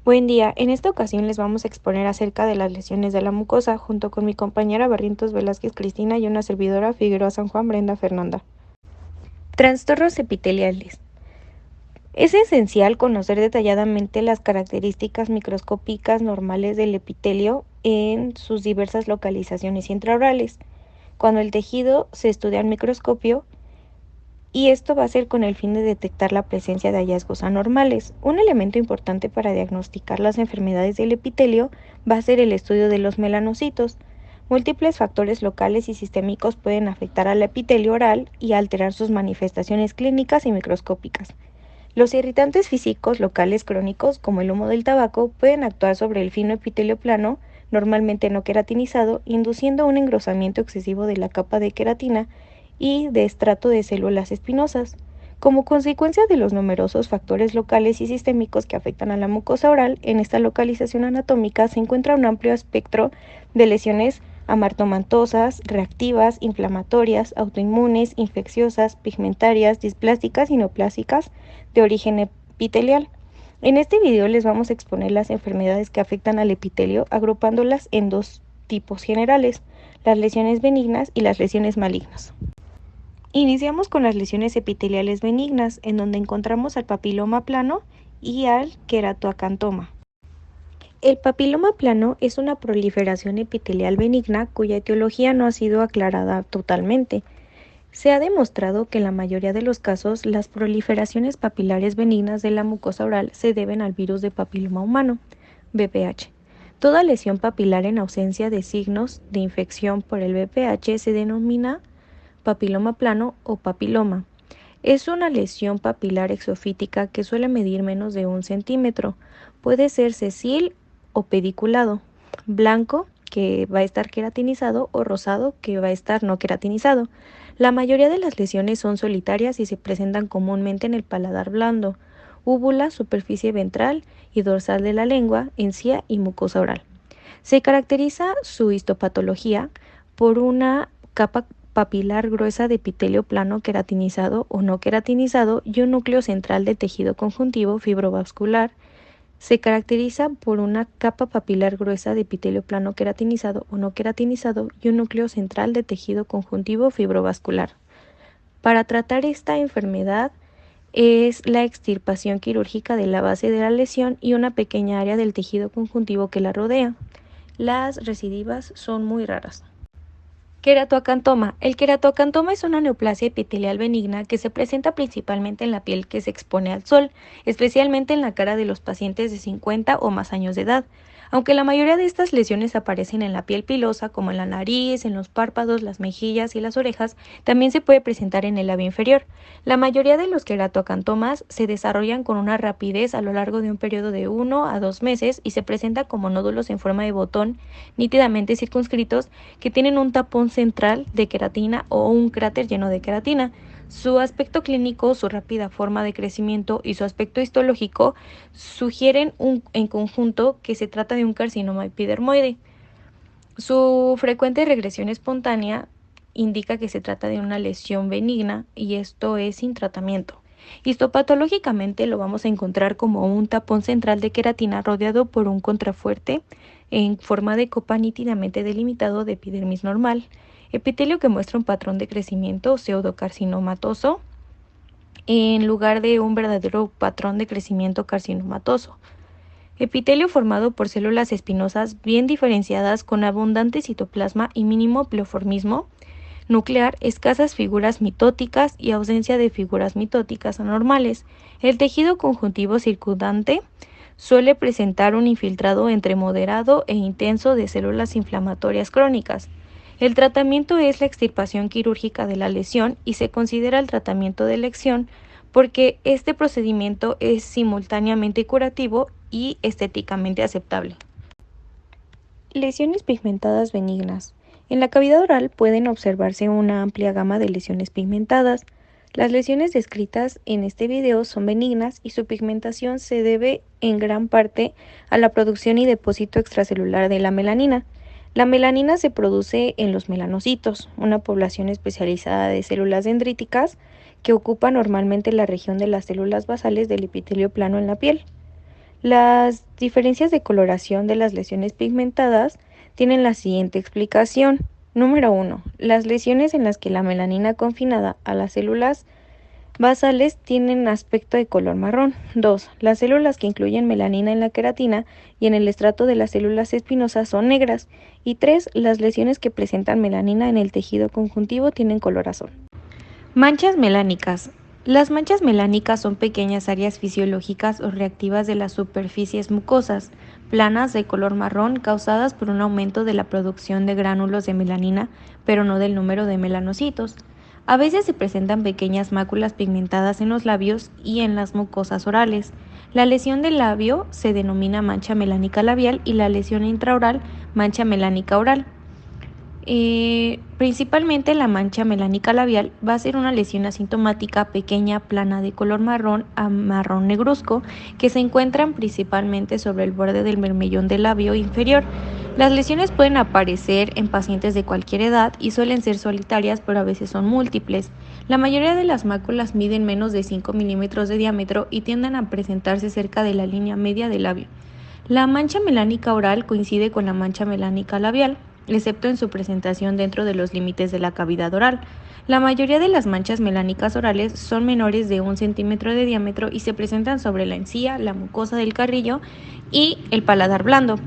Buen día, en esta ocasión les vamos a exponer acerca de las lesiones de la mucosa, junto con mi compañera Barrientos Velázquez Cristina y una servidora Figueroa San Juan Brenda Fernanda. Trastornos epiteliales. Es esencial conocer detalladamente las características microscópicas normales del epitelio en sus diversas localizaciones intraorales. Cuando el tejido se estudia al microscopio, y esto va a ser con el fin de detectar la presencia de hallazgos anormales. Un elemento importante para diagnosticar las enfermedades del epitelio va a ser el estudio de los melanocitos. Múltiples factores locales y sistémicos pueden afectar al epitelio oral y alterar sus manifestaciones clínicas y microscópicas. Los irritantes físicos locales crónicos, como el humo del tabaco, pueden actuar sobre el fino epitelio plano, normalmente no queratinizado, induciendo un engrosamiento excesivo de la capa de queratina y de estrato de células espinosas. Como consecuencia de los numerosos factores locales y sistémicos que afectan a la mucosa oral, en esta localización anatómica se encuentra un amplio espectro de lesiones amartomatosas, reactivas, inflamatorias, autoinmunes, infecciosas, pigmentarias, displásticas y neoplásicas de origen epitelial. En este video les vamos a exponer las enfermedades que afectan al epitelio, agrupándolas en dos tipos generales, las lesiones benignas y las lesiones malignas. Iniciamos con las lesiones epiteliales benignas, en donde encontramos al papiloma plano y al queratoacantoma. El papiloma plano es una proliferación epitelial benigna cuya etiología no ha sido aclarada totalmente. Se ha demostrado que en la mayoría de los casos las proliferaciones papilares benignas de la mucosa oral se deben al virus de papiloma humano, VPH. Toda lesión papilar en ausencia de signos de infección por el VPH se denomina papiloma plano o papiloma. Es una lesión papilar exofítica que suele medir menos de 1 centímetro. Puede ser sesil o pediculado, blanco, que va a estar queratinizado, o rosado, que va a estar no queratinizado. La mayoría de las lesiones son solitarias y se presentan comúnmente en el paladar blando, úvula, superficie ventral y dorsal de la lengua, encía y mucosa oral. Se caracteriza su histopatología por una capa papilar gruesa de epitelio plano queratinizado o no queratinizado y un núcleo central de tejido conjuntivo fibrovascular. Se caracteriza por una capa papilar gruesa de epitelio plano queratinizado o no queratinizado y un núcleo central de tejido conjuntivo fibrovascular. Para tratar esta enfermedad es la extirpación quirúrgica de la base de la lesión y una pequeña área del tejido conjuntivo que la rodea. Las recidivas son muy raras. Queratoacantoma. El queratoacantoma es una neoplasia epitelial benigna que se presenta principalmente en la piel que se expone al sol, especialmente en la cara de los pacientes de 50 o más años de edad. Aunque la mayoría de estas lesiones aparecen en la piel pilosa, como en la nariz, en los párpados, las mejillas y las orejas, también se puede presentar en el labio inferior. La mayoría de los queratoacantomas se desarrollan con una rapidez a lo largo de un periodo de 1 a 2 meses y se presenta como nódulos en forma de botón nítidamente circunscritos que tienen un tapón central de queratina o un cráter lleno de queratina. Su aspecto clínico, su rápida forma de crecimiento y su aspecto histológico sugieren en conjunto que se trata de un carcinoma epidermoide. Su frecuente regresión espontánea indica que se trata de una lesión benigna y esto es sin tratamiento. Histopatológicamente lo vamos a encontrar como un tapón central de queratina rodeado por un contrafuerte en forma de copa nítidamente delimitado de epidermis normal, epitelio que muestra un patrón de crecimiento pseudocarcinomatoso en lugar de un verdadero patrón de crecimiento carcinomatoso. Epitelio formado por células espinosas bien diferenciadas con abundante citoplasma y mínimo pleoformismo nuclear, escasas figuras mitóticas y ausencia de figuras mitóticas anormales. El tejido conjuntivo circundante suele presentar un infiltrado entre moderado e intenso de células inflamatorias crónicas. El tratamiento es la extirpación quirúrgica de la lesión y se considera el tratamiento de elección porque este procedimiento es simultáneamente curativo y estéticamente aceptable. Lesiones pigmentadas benignas. En la cavidad oral pueden observarse una amplia gama de lesiones pigmentadas. Las lesiones descritas en este video son benignas y su pigmentación se debe en gran parte a la producción y depósito extracelular de la melanina. La melanina se produce en los melanocitos, una población especializada de células dendríticas que ocupa normalmente la región de las células basales del epitelio plano en la piel. Las diferencias de coloración de las lesiones pigmentadas tienen la siguiente explicación. Número 1. Las lesiones en las que la melanina confinada a las células basales tienen aspecto de color marrón. 2. Las células que incluyen melanina en la queratina y en el estrato de las células espinosas son negras. Y 3. Las lesiones que presentan melanina en el tejido conjuntivo tienen color azul. Manchas melánicas. Las manchas melánicas son pequeñas áreas fisiológicas o reactivas de las superficies mucosas, planas de color marrón, causadas por un aumento de la producción de gránulos de melanina, pero no del número de melanocitos. A veces se presentan pequeñas máculas pigmentadas en los labios y en las mucosas orales. La lesión del labio se denomina mancha melánica labial y la lesión intraoral mancha melánica oral. Principalmente la mancha melánica labial va a ser una lesión asintomática pequeña, plana, de color marrón a marrón negruzco, que se encuentran principalmente sobre el borde del bermellón del labio inferior. Las lesiones pueden aparecer en pacientes de cualquier edad y suelen ser solitarias, pero a veces son múltiples. La mayoría de las máculas miden menos de 5 milímetros de diámetro y tienden a presentarse cerca de la línea media del labio. La mancha melánica oral coincide con la mancha melánica labial, excepto en su presentación dentro de los límites de la cavidad oral. La mayoría de las manchas melánicas orales son menores de 1 centímetro de diámetro y se presentan sobre la encía, la mucosa del carrillo y el paladar blando.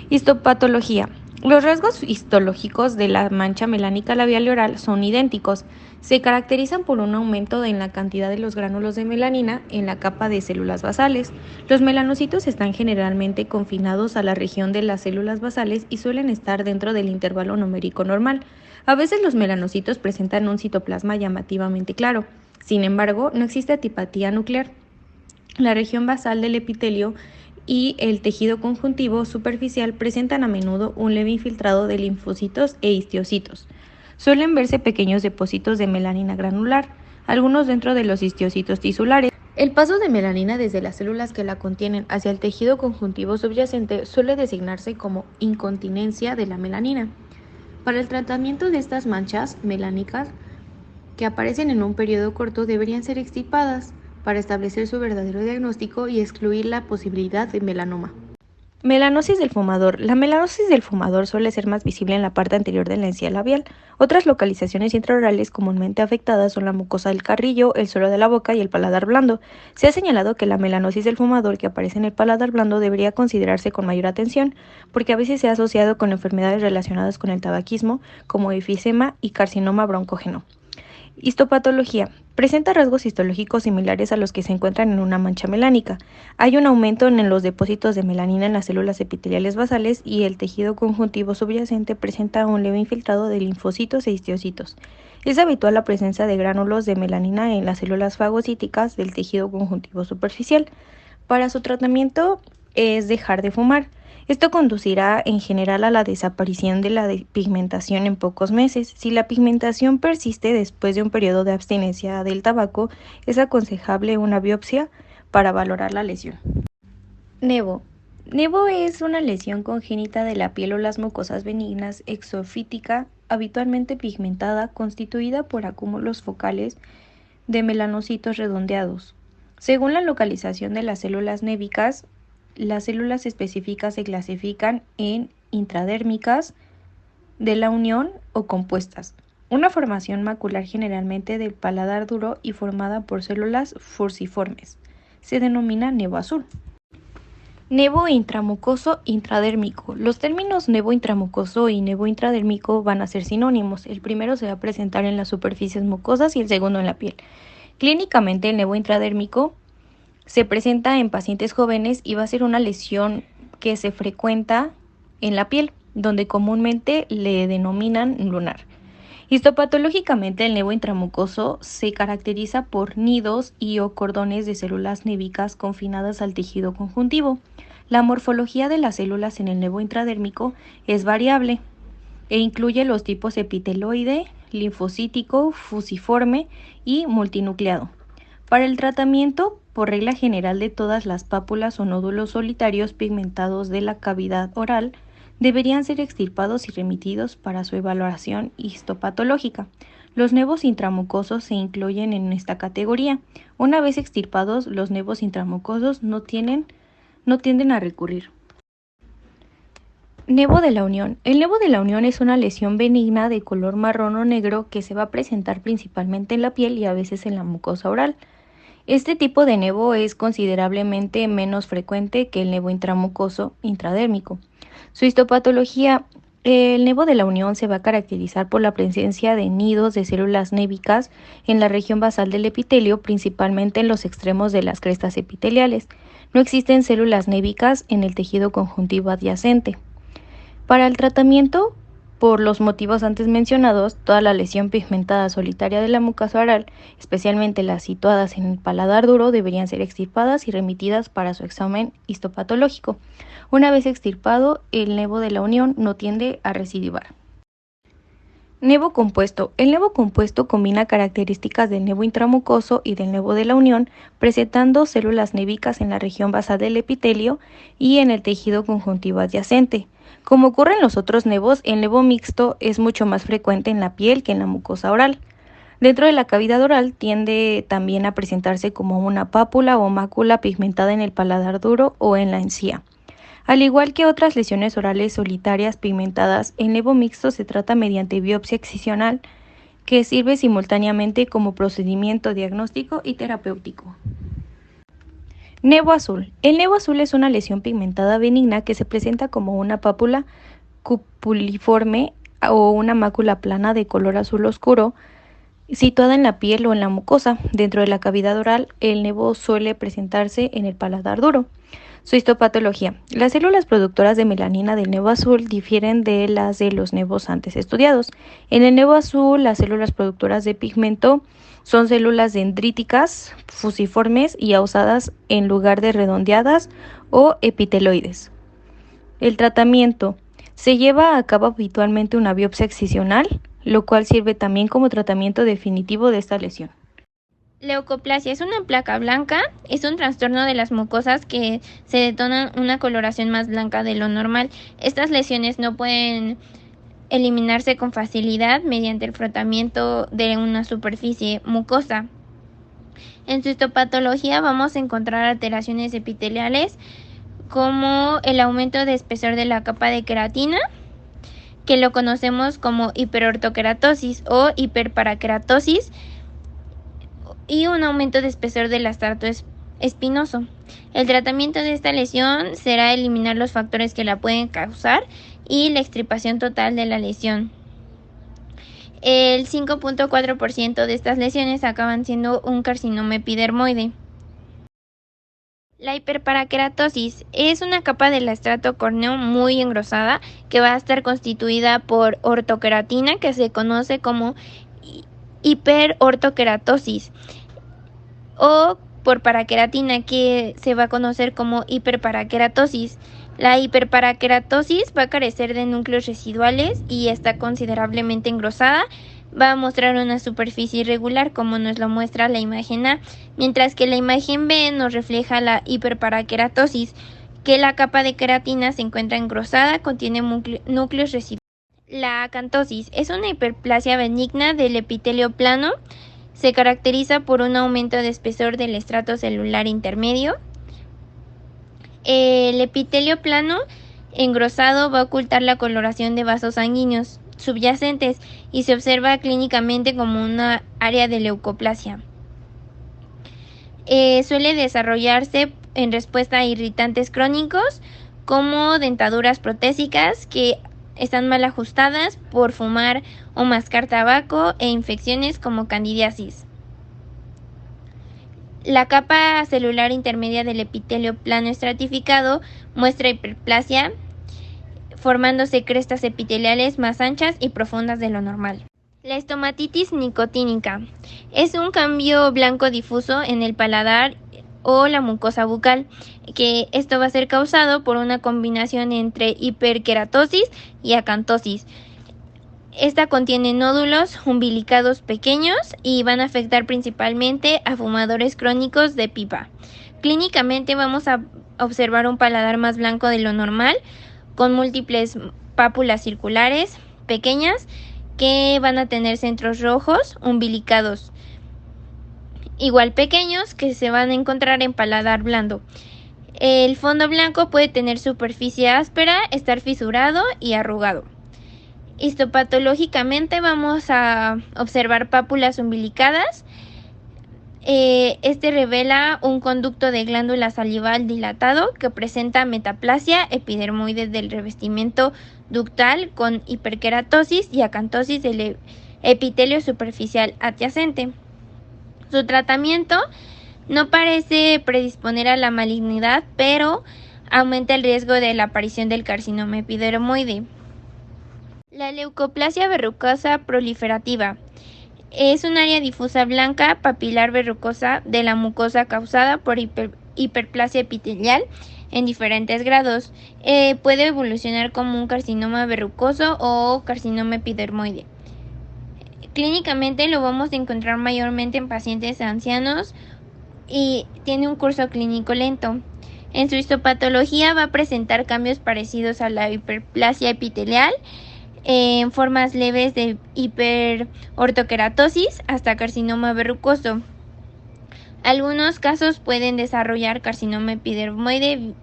Histopatología. Los rasgos histológicos de la mancha melánica labial y oral son idénticos. Se caracterizan por un aumento en la cantidad de los gránulos de melanina en la capa de células basales. Los melanocitos están generalmente confinados a la región de las células basales y suelen estar dentro del intervalo numérico normal. A veces los melanocitos presentan un citoplasma llamativamente claro. Sin embargo, no existe atipatía nuclear. La región basal del epitelio y el tejido conjuntivo superficial presentan a menudo un leve infiltrado de linfocitos e histiocitos. Suelen verse pequeños depósitos de melanina granular, algunos dentro de los histiocitos tisulares. El paso de melanina desde las células que la contienen hacia el tejido conjuntivo subyacente suele designarse como incontinencia de la melanina. Para el tratamiento de estas manchas melánicas que aparecen en un periodo corto deberían ser extirpadas para establecer su verdadero diagnóstico y excluir la posibilidad de melanoma. Melanosis del fumador. La melanosis del fumador suele ser más visible en la parte anterior de la encía labial. Otras localizaciones intraorales comúnmente afectadas son la mucosa del carrillo, el suelo de la boca y el paladar blando. Se ha señalado que la melanosis del fumador que aparece en el paladar blando debería considerarse con mayor atención, porque a veces se ha asociado con enfermedades relacionadas con el tabaquismo, como efisema y carcinoma broncógeno. Histopatología. Presenta rasgos histológicos similares a los que se encuentran en una mancha melánica. Hay un aumento en los depósitos de melanina en las células epiteliales basales y el tejido conjuntivo subyacente presenta un leve infiltrado de linfocitos e histiocitos. Es habitual la presencia de gránulos de melanina en las células fagocíticas del tejido conjuntivo superficial. Para su tratamiento es dejar de fumar. Esto conducirá en general a la desaparición de la pigmentación en pocos meses. Si la pigmentación persiste después de un periodo de abstinencia del tabaco, es aconsejable una biopsia para valorar la lesión. Nevo. Nevo es una lesión congénita de la piel o las mucosas benignas exofítica, habitualmente pigmentada, constituida por acúmulos focales de melanocitos redondeados. Según la localización de las células névicas, las células específicas se clasifican en intradérmicas, de la unión o compuestas. Una formación macular generalmente del paladar duro y formada por células fusiformes. Se denomina nevo azul. Nevo intramucoso intradérmico. Los términos nevo intramucoso y nevo intradérmico van a ser sinónimos. El primero se va a presentar en las superficies mucosas y el segundo en la piel. Clínicamente, el nevo intradérmico se presenta en pacientes jóvenes y va a ser una lesión que se frecuenta en la piel, donde comúnmente le denominan lunar. Histopatológicamente, el nevo intramucoso se caracteriza por nidos y o cordones de células névicas confinadas al tejido conjuntivo. La morfología de las células en el nevo intradérmico es variable e incluye los tipos epiteloide, linfocítico, fusiforme y multinucleado. Para el tratamiento, por regla general de todas las pápulas o nódulos solitarios pigmentados de la cavidad oral, deberían ser extirpados y remitidos para su evaluación histopatológica. Los nevos intramucosos se incluyen en esta categoría. Una vez extirpados, los nevos intramucosos no tienen no tienden a recurrir. Nevo de la unión. El nevo de la unión es una lesión benigna de color marrón o negro que se va a presentar principalmente en la piel y a veces en la mucosa oral. Este tipo de nevo es considerablemente menos frecuente que el nevo intramucoso intradérmico. Su histopatología. El nevo de la unión se va a caracterizar por la presencia de nidos de células névicas en la región basal del epitelio, principalmente en los extremos de las crestas epiteliales. No existen células névicas en el tejido conjuntivo adyacente. Para el tratamiento, por los motivos antes mencionados, toda la lesión pigmentada solitaria de la mucosa oral, especialmente las situadas en el paladar duro, deberían ser extirpadas y remitidas para su examen histopatológico. Una vez extirpado, el nevo de la unión no tiende a recidivar. Nevo compuesto. El nevo compuesto combina características del nevo intramucoso y del nevo de la unión, presentando células névicas en la región basal del epitelio y en el tejido conjuntivo adyacente. Como ocurre en los otros nevos, el nevo mixto es mucho más frecuente en la piel que en la mucosa oral. Dentro de la cavidad oral tiende también a presentarse como una pápula o mácula pigmentada en el paladar duro o en la encía. Al igual que otras lesiones orales solitarias pigmentadas, el nevo mixto se trata mediante biopsia excisional, que sirve simultáneamente como procedimiento diagnóstico y terapéutico. Nevo azul. El nevo azul es una lesión pigmentada benigna que se presenta como una pápula cupuliforme o una mácula plana de color azul oscuro situada en la piel o en la mucosa. Dentro de la cavidad oral, el nevo suele presentarse en el paladar duro. Su histopatología. Las células productoras de melanina del nevo azul difieren de las de los nevos antes estudiados. En el nevo azul, las células productoras de pigmento son células dendríticas, fusiformes y ausadas en lugar de redondeadas o epiteloides. El tratamiento. Se lleva a cabo habitualmente una biopsia excisional, lo cual sirve también como tratamiento definitivo de esta lesión. Leucoplasia es una placa blanca, es un trastorno de las mucosas que se detona una coloración más blanca de lo normal. Estas lesiones no pueden eliminarse con facilidad mediante el frotamiento de una superficie mucosa. En su histopatología vamos a encontrar alteraciones epiteliales como el aumento de espesor de la capa de queratina, que lo conocemos como hiperortoqueratosis o hiperparaqueratosis, y un aumento de espesor del estrato espinoso. El tratamiento de esta lesión será eliminar los factores que la pueden causar y la extirpación total de la lesión. El 5.4% de estas lesiones acaban siendo un carcinoma epidermoide. La hiperparaqueratosis es una capa del estrato córneo muy engrosada que va a estar constituida por ortoqueratina, que se conoce como hiperortoqueratosis, o por paraqueratina, que se va a conocer como hiperparaqueratosis. La hiperparaqueratosis va a carecer de núcleos residuales y está considerablemente engrosada. Va a mostrar una superficie irregular, como nos lo muestra la imagen A, mientras que la imagen B nos refleja la hiperparaqueratosis, que la capa de queratina se encuentra engrosada, contiene núcleos residuales. La acantosis es una hiperplasia benigna del epitelio plano. Se caracteriza por un aumento de espesor del estrato celular intermedio. El epitelio plano engrosado va a ocultar la coloración de vasos sanguíneos subyacentes y se observa clínicamente como una área de leucoplasia. Suele desarrollarse en respuesta a irritantes crónicos como dentaduras protésicas que están mal ajustadas por fumar o mascar tabaco e infecciones como candidiasis. La capa celular intermedia del epitelio plano estratificado muestra hiperplasia, formándose crestas epiteliales más anchas y profundas de lo normal. La estomatitis nicotínica es un cambio blanco difuso en el paladar o la mucosa bucal, que esto va a ser causado por una combinación entre hiperqueratosis y acantosis. Esta contiene nódulos umbilicados pequeños y van a afectar principalmente a fumadores crónicos de pipa. Clínicamente vamos a observar un paladar más blanco de lo normal, con múltiples pápulas circulares pequeñas que van a tener centros rojos umbilicados igual pequeños que se van a encontrar en paladar blando. El fondo blanco puede tener superficie áspera, estar fisurado y arrugado. Histopatológicamente vamos a observar pápulas umbilicadas. Este revela un conducto de glándula salival dilatado que presenta metaplasia epidermoide del revestimiento ductal con hiperkeratosis y acantosis del epitelio superficial adyacente. Su tratamiento no parece predisponer a la malignidad, pero aumenta el riesgo de la aparición del carcinoma epidermoide. La leucoplasia verrucosa proliferativa es un área difusa blanca papilar verrucosa de la mucosa causada por hiperplasia epitelial en diferentes grados. Puede evolucionar como un carcinoma verrucoso o carcinoma epidermoide. Clínicamente lo vamos a encontrar mayormente en pacientes ancianos y tiene un curso clínico lento. En su histopatología va a presentar cambios parecidos a la hiperplasia epitelial, en formas leves de hiperortokeratosis hasta carcinoma verrucoso. Algunos casos pueden desarrollar carcinoma epidermoide,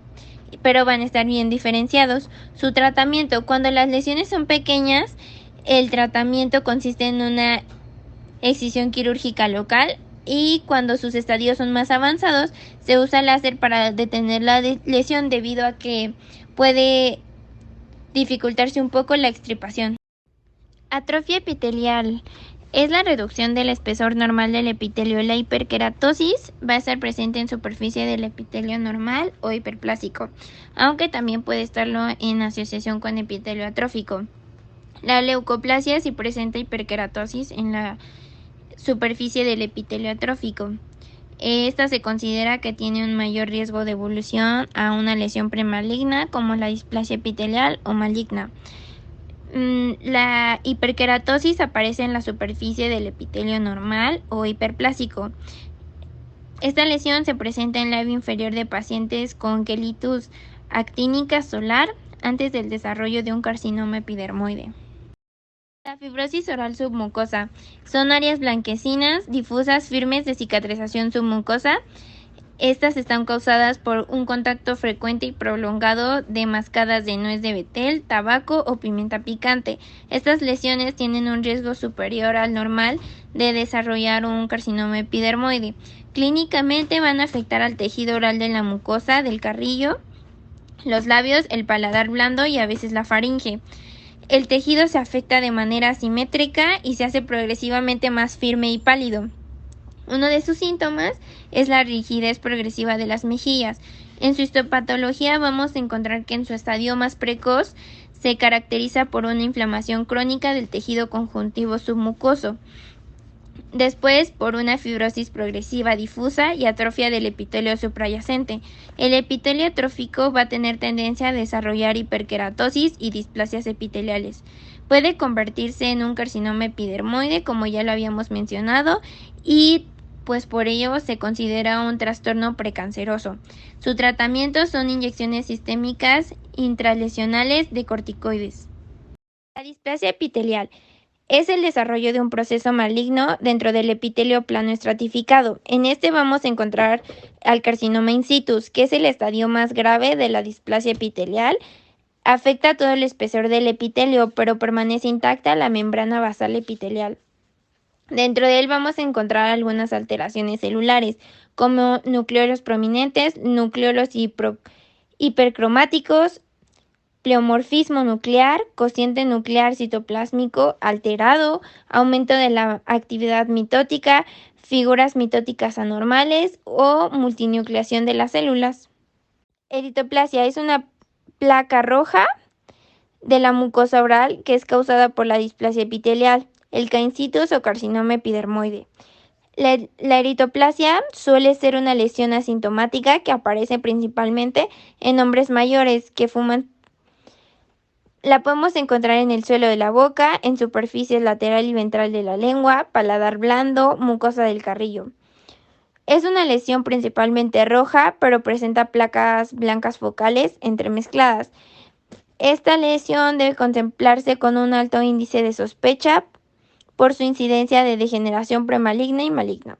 pero van a estar bien diferenciados. Su tratamiento: cuando las lesiones son pequeñas, el tratamiento consiste en una excisión quirúrgica local, y cuando sus estadios son más avanzados, se usa láser para detener la lesión debido a que puede dificultarse un poco la extirpación. Atrofia epitelial es la reducción del espesor normal del epitelio. La hiperkeratosis va a estar presente en superficie del epitelio normal o hiperplásico, aunque también puede estarlo en asociación con epitelio atrófico. La leucoplasia sí presenta hiperkeratosis en la superficie del epitelio atrófico. Esta se considera que tiene un mayor riesgo de evolución a una lesión premaligna como la displasia epitelial o maligna. La hiperkeratosis aparece en la superficie del epitelio normal o hiperplásico. Esta lesión se presenta en el labio inferior de pacientes con quelitis actínica solar antes del desarrollo de un carcinoma epidermoide. La fibrosis oral submucosa son áreas blanquecinas, difusas, firmes de cicatrización submucosa. Estas están causadas por un contacto frecuente y prolongado de mascadas de nuez de betel, tabaco o pimienta picante. Estas lesiones tienen un riesgo superior al normal de desarrollar un carcinoma epidermoide. Clínicamente van a afectar al tejido oral de la mucosa del carrillo, los labios, el paladar blando y a veces la faringe. El tejido se afecta de manera asimétrica y se hace progresivamente más firme y pálido. Uno de sus síntomas es la rigidez progresiva de las mejillas. En su histopatología vamos a encontrar que en su estadio más precoz se caracteriza por una inflamación crónica del tejido conjuntivo submucoso. Después, por una fibrosis progresiva difusa y atrofia del epitelio suprayacente. El epitelio atrófico va a tener tendencia a desarrollar hiperkeratosis y displasias epiteliales. Puede convertirse en un carcinoma epidermoide, como ya lo habíamos mencionado, y pues por ello se considera un trastorno precanceroso. Su tratamiento son inyecciones sistémicas intralesionales de corticoides. La displasia epitelial es el desarrollo de un proceso maligno dentro del epitelio plano estratificado. En este vamos a encontrar al carcinoma in situ, que es el estadio más grave de la displasia epitelial. Afecta todo el espesor del epitelio, pero permanece intacta la membrana basal epitelial. Dentro de él vamos a encontrar algunas alteraciones celulares, como nucleolos prominentes, nucleolos hipercromáticos, pleomorfismo nuclear, cociente nuclear citoplásmico alterado, aumento de la actividad mitótica, figuras mitóticas anormales o multinucleación de las células. Eritoplasia es una placa roja de la mucosa oral que es causada por la displasia epitelial, el cainsitus o carcinoma epidermoide. La eritoplasia suele ser una lesión asintomática que aparece principalmente en hombres mayores que fuman. La podemos encontrar en el suelo de la boca, en superficie lateral y ventral de la lengua, paladar blando, mucosa del carrillo. Es una lesión principalmente roja, pero presenta placas blancas focales entremezcladas. Esta lesión debe contemplarse con un alto índice de sospecha por su incidencia de degeneración premaligna y maligna.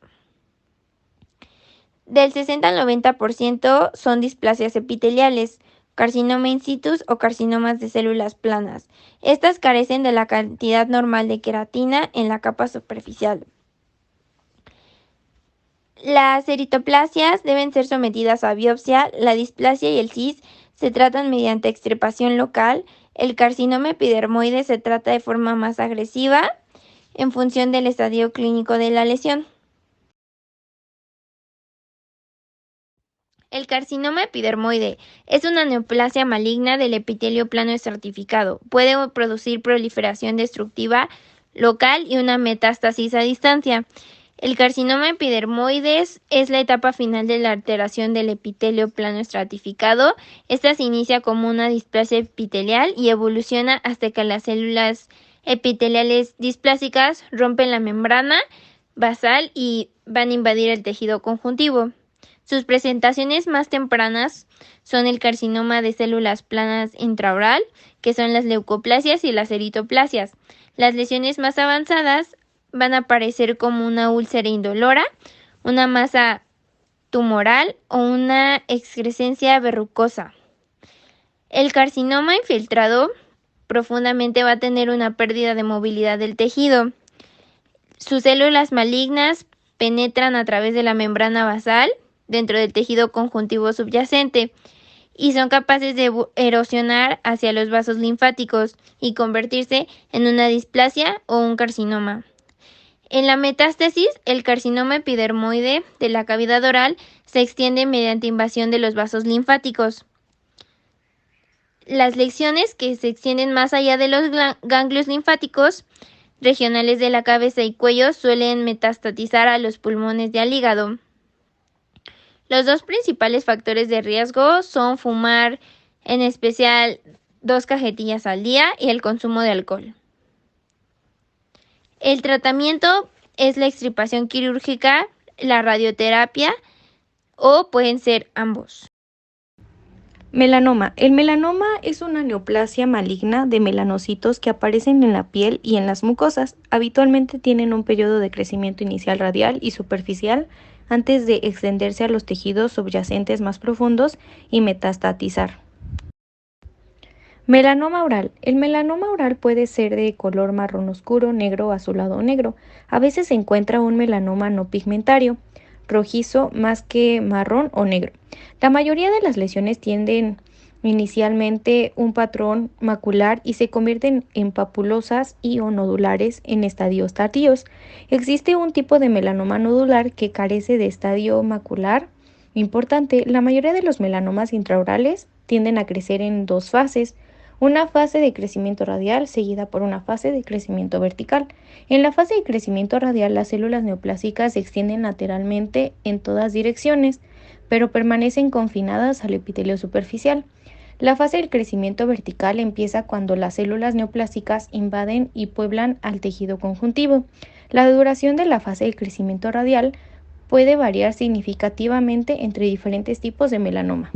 Del 60 al 90% son displasias epiteliales, carcinoma in situ o carcinomas de células planas. Estas carecen de la cantidad normal de queratina en la capa superficial. Las eritoplasias deben ser sometidas a biopsia. La displasia y el CIS se tratan mediante extirpación local. El carcinoma epidermoide se trata de forma más agresiva en función del estadio clínico de la lesión. El carcinoma epidermoide es una neoplasia maligna del epitelio plano estratificado. Puede producir proliferación destructiva local y una metástasis a distancia. El carcinoma epidermoides es la etapa final de la alteración del epitelio plano estratificado. Esta se inicia como una displasia epitelial y evoluciona hasta que las células epiteliales displásicas rompen la membrana basal y van a invadir el tejido conjuntivo. Sus presentaciones más tempranas son el carcinoma de células planas intraoral, que son las leucoplasias y las eritoplasias. Las lesiones más avanzadas van a aparecer como una úlcera indolora, una masa tumoral o una excrescencia verrucosa. El carcinoma infiltrado profundamente va a tener una pérdida de movilidad del tejido. Sus células malignas penetran a través de la membrana basal dentro del tejido conjuntivo subyacente y son capaces de erosionar hacia los vasos linfáticos y convertirse en una displasia o un carcinoma. En la metástasis, el carcinoma epidermoide de la cavidad oral se extiende mediante invasión de los vasos linfáticos. Las lesiones que se extienden más allá de los ganglios linfáticos regionales de la cabeza y cuello suelen metastatizar a los pulmones y al hígado. Los dos principales factores de riesgo son fumar, en especial 2 cajetillas al día, y el consumo de alcohol. El tratamiento es la extirpación quirúrgica, la radioterapia o pueden ser ambos. Melanoma. El melanoma es una neoplasia maligna de melanocitos que aparecen en la piel y en las mucosas. Habitualmente tienen un periodo de crecimiento inicial radial y superficial antes de extenderse a los tejidos subyacentes más profundos y metastatizar. Melanoma oral. El melanoma oral puede ser de color marrón oscuro, negro, azulado o negro. A veces se encuentra un melanoma no pigmentario, rojizo más que marrón o negro. La mayoría de las lesiones tienen inicialmente un patrón macular y se convierten en papulosas y o nodulares en estadios tardíos. Existe un tipo de melanoma nodular que carece de estadio macular importante. La mayoría de los melanomas intraorales tienden a crecer en 2 fases. Una fase de crecimiento radial seguida por una fase de crecimiento vertical. En la fase de crecimiento radial, las células neoplásicas se extienden lateralmente en todas direcciones, pero permanecen confinadas al epitelio superficial. La fase del crecimiento vertical empieza cuando las células neoplásicas invaden y pueblan al tejido conjuntivo. La duración de la fase de crecimiento radial puede variar significativamente entre diferentes tipos de melanoma.